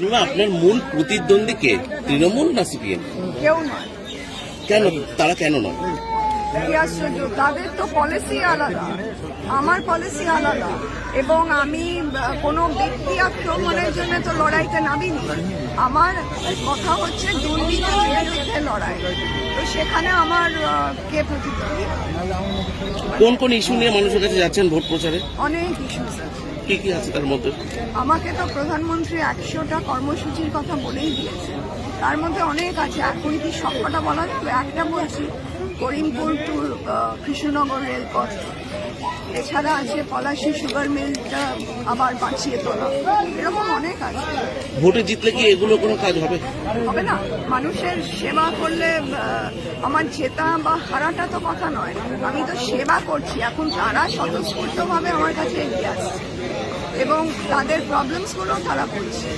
আপনার মূল প্রতিদ্বন্দ্বী কে? তৃণমূল না সিপিএম? কেউ নয়। কেন? তারা কেন নয়? কি আশ্চর্য, তাদের তো পলিসি আলাদা, আমার পলিসি আলাদা, এবং আমি কোনো ব্যক্তি আক্রমণের জন্য তো লড়াইতে নামিনি। আমার কথা হচ্ছে দুর্নীতির বিরুদ্ধে লড়াই, তো সেখানে আমার কে প্রতিদ্বন্দ্বী? কোন কোন ইস্যু নিয়ে মানুষের কাছে যাচ্ছেন ভোট প্রচারে? অনেক ইস্যুস আছে। কি কি আছে তার মধ্যে? আমাকে তো প্রধানমন্ত্রী 100টা কর্মসূচির কথা বলেই দিয়েছে, তার মধ্যে অনেক আছে। এখন কি সবকটা বলা যাবে? একটা বলছি, করিমপুর টু কৃষ্ণনগর রেলপথ, এছাড়া আছে পলাশী সুগার মিলটা আবার বাঁচিয়ে তোলা, এরকম অনেক আছে। ভোটে জিতলে কি এগুলো কোনো কাজ হবে? হবে না? মানুষের সেবা করলে আমার জেতা বা হারাটা তো কথা নয়, আমি তো সেবা করছি। এখন তারা স্বতঃস্ফূর্তভাবে আমার কাছে এগিয়ে আসছে এবং তাদের প্রবলেমসগুলো তারা বলছে।